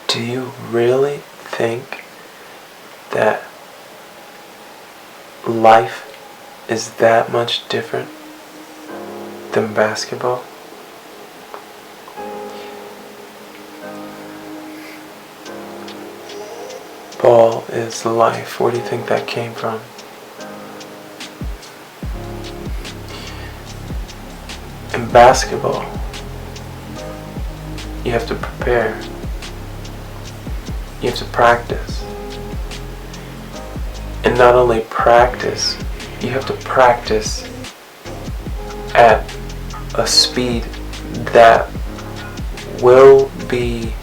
Do you really think that life is that much different than basketball? Ball is life. Where do you think that came from? In basketball, you have to prepare. You have to practice. And not only practice, you have to practice at a speed that will be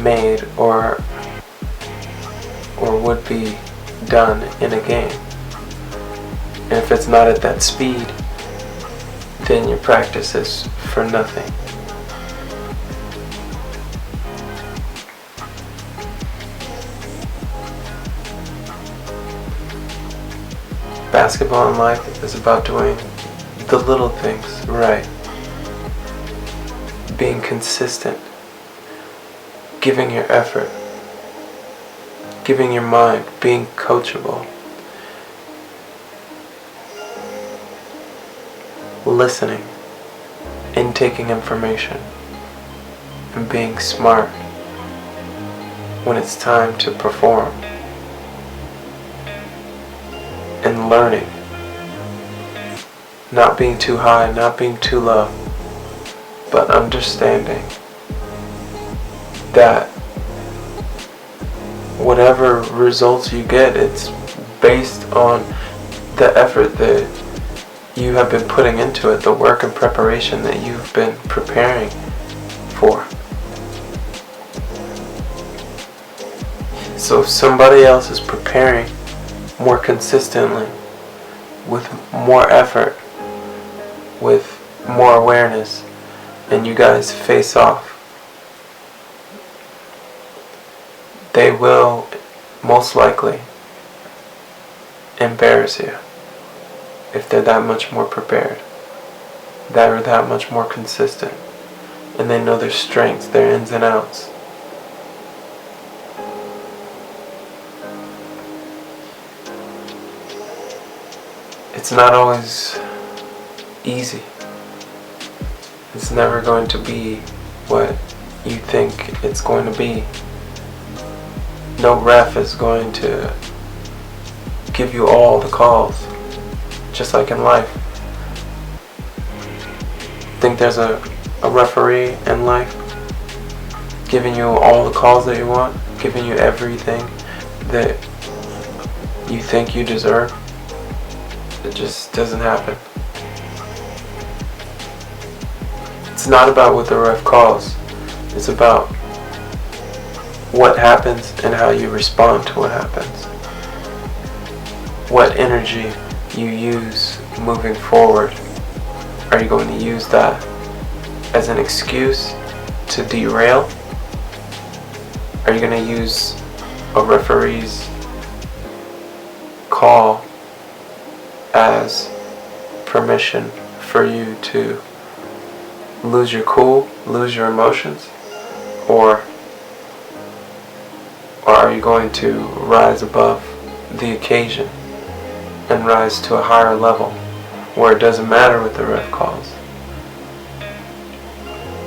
made or would be done in a game. And if it's not at that speed, then your practice is for nothing. Basketball in life is about doing the little things right. Being consistent. Giving your effort. Giving your mind. Being coachable. Listening. Intaking information. And being smart when it's time to perform. And learning. Not being too high, not being too low, but understanding that whatever results you get, it's based on the effort that you have been putting into it, the work and preparation that you've been preparing for. So if somebody else is preparing more consistently, with more effort, with more awareness, and you guys face off, they will most likely embarrass you if they're that much more prepared, that are that much more consistent, and they know their strengths, their ins and outs. It's not always easy. It's never going to be what you think it's going to be. No ref is going to give you all the calls, just like in life. Think there's a referee in life giving you all the calls that you want, giving you everything that you think you deserve? It just doesn't happen. It's not about what the ref calls. It's about what happens and how you respond to what happens. What energy you use moving forward. Are you going to use that as an excuse to derail? Are you going to use a referee's call as permission for you to lose your cool, lose your emotions? Or are you going to rise above the occasion and rise to a higher level where it doesn't matter what the ref calls?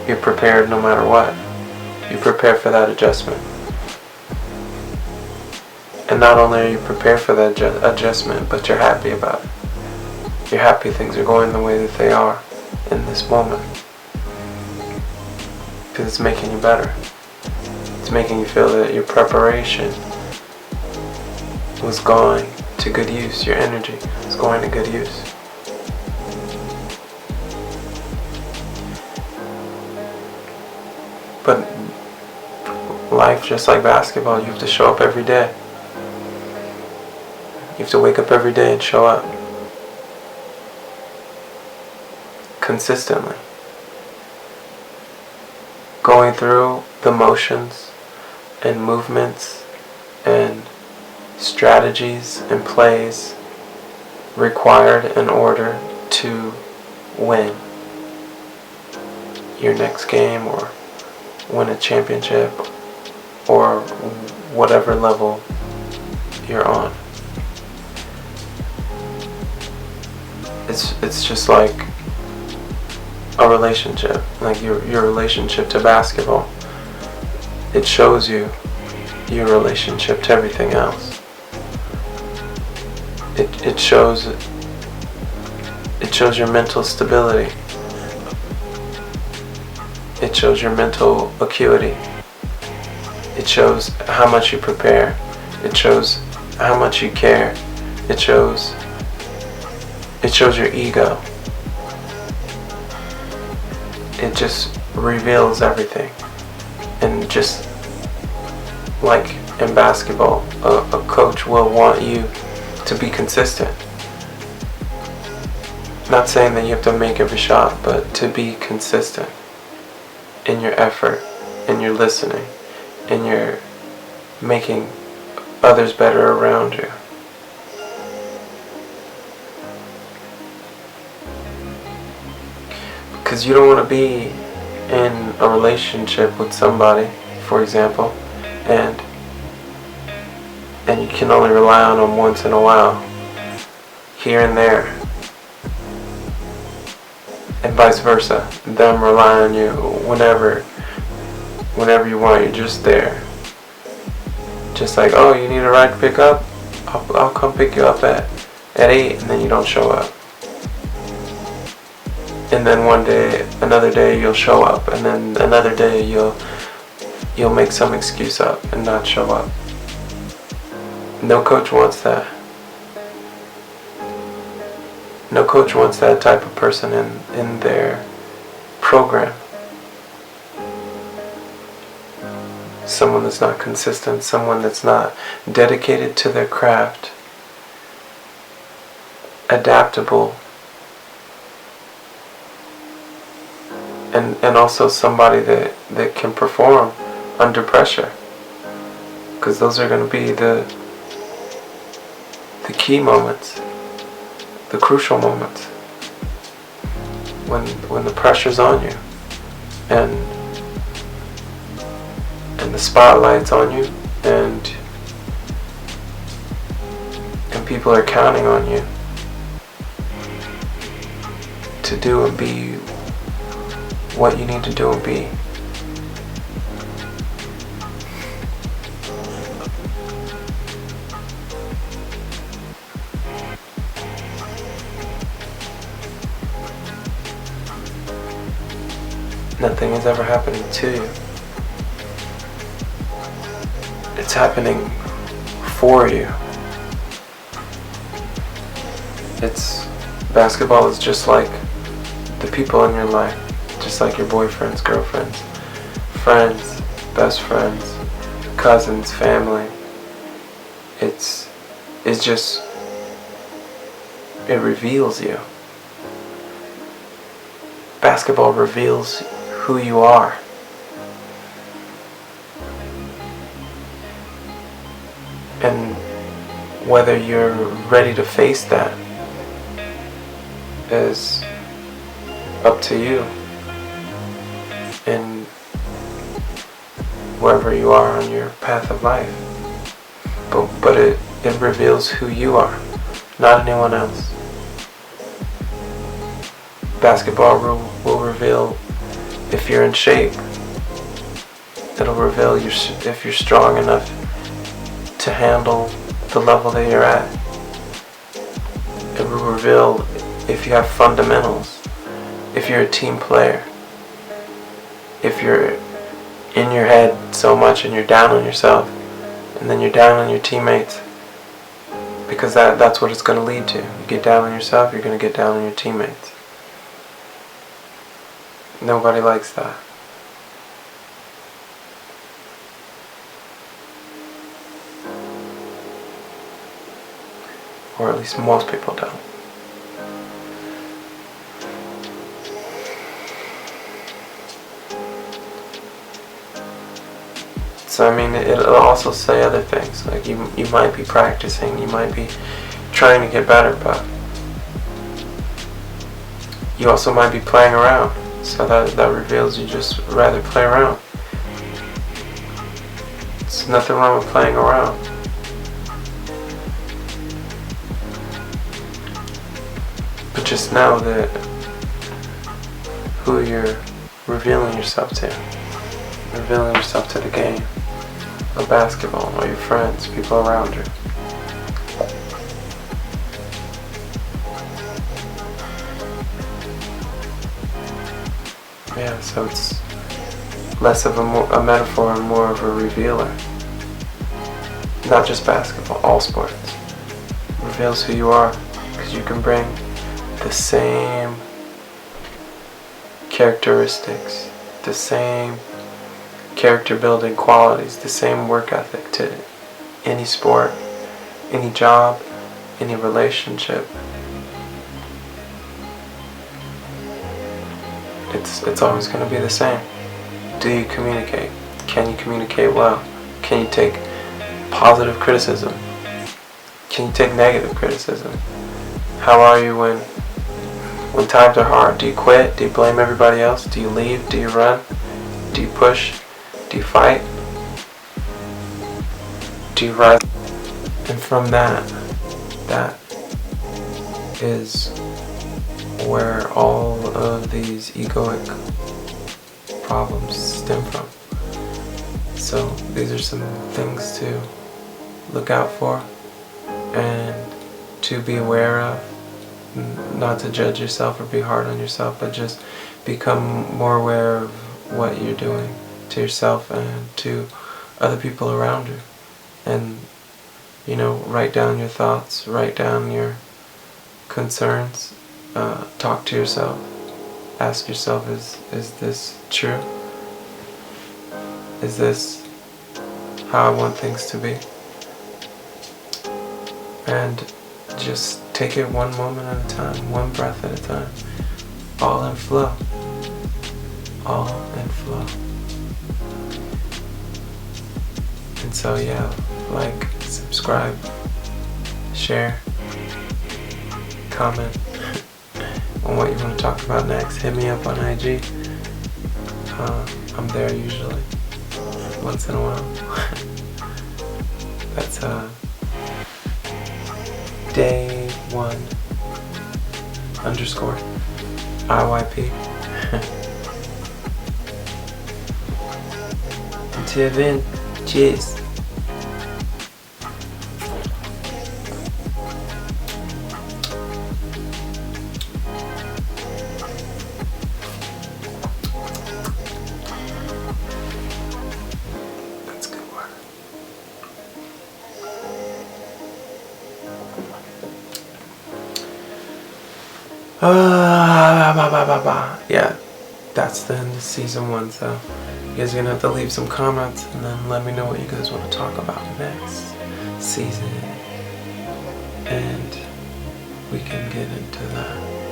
You're prepared no matter what. You prepare for that adjustment. And not only are you prepared for that adjustment, but you're happy about it. You're happy things are going the way that they are in this moment. Because it's making you better. It's making you feel that your preparation was going to good use. Your energy was going to good use. But life, just like basketball, you have to show up every day. You have to wake up every day and show up. Consistently. Going through the motions and movements and strategies and plays required in order to win your next game or win a championship or whatever level you're on. It's just like a relationship, like your relationship to basketball. It shows you your relationship to everything else. It shows your mental stability. It shows your mental acuity. It shows how much you prepare. It shows how much you care. It shows your ego. It just reveals everything. And just like in basketball, a coach will want you to be consistent. Not saying that you have to make every shot, but to be consistent in your effort, in your listening, in your making others better around you. Because you don't want to be in a relationship with somebody, for example, and you can only rely on them once in a while, here and there, and vice versa. Them rely on you whenever you want. You're just there. Just like, oh, you need a ride to pick up? I'll come pick you up at 8, and then you don't show up. And then another day you'll show up, and then another day you'll make some excuse up and not show up. No coach wants that. No coach wants that type of person in their program. Someone that's not consistent, someone that's not dedicated to their craft, adaptable, and also somebody that can perform under pressure. Because those are going to be the key moments, the crucial moments, when the pressure's on you, and the spotlight's on you, and people are counting on you to do and be what you need to do and be. Nothing is ever happening to you. It's happening for you. Basketball is just like the people in your life, just like your boyfriends, girlfriends, friends, best friends, cousins, family. It reveals you. Basketball reveals who you are. And whether you're ready to face that is up to you. And wherever you are on your path of life. But it reveals who you are, not anyone else. Basketball will reveal if you're in shape. It'll reveal if you're strong enough to handle the level that you're at. It will reveal if you have fundamentals, if you're a team player, if you're in your head so much and you're down on yourself, and then you're down on your teammates, because that's what it's going to lead to. You get down on yourself, you're going to get down on your teammates. Nobody likes that. Or at least most people don't. So I mean, it'll also say other things. Like you might be practicing, you might be trying to get better, but you also might be playing around. So that reveals you just rather play around. There's nothing wrong with playing around. But just know that who you're revealing yourself to, revealing yourself to the game of basketball, or your friends, people around you. Yeah, so it's less of a metaphor and more of a revealer. Not just basketball, all sports. It reveals who you are, because you can bring the same characteristics, the same character building qualities, the same work ethic to any sport, any job, any relationship. It's always going to be the same. Do you communicate? Can you communicate well? Can you take positive criticism? Can you take negative criticism? How are you when times are hard? Do you quit? Do you blame everybody else? Do you leave? Do you run? Do you push? Do you fight? Do you rise? And from that is where all of these egoic problems stem from. So these are some things to look out for and to be aware of. Not to judge yourself or be hard on yourself, but just become more aware of what you're doing to yourself and to other people around you. And, write down your thoughts, write down your concerns, talk to yourself, ask yourself, is this true? Is this how I want things to be? And just take it one moment at a time, one breath at a time. All in flow. All in flow. And so like, subscribe, share, comment on what you want to talk about next. Hit me up on IG. I'm there usually, once in a while. That's day 1 _ IYP. Until then, cheers. That's good work. Yeah, that's the end of season 1, so you guys are gonna have to leave some comments and then let me know what you guys want to talk about next season, and we can get into that.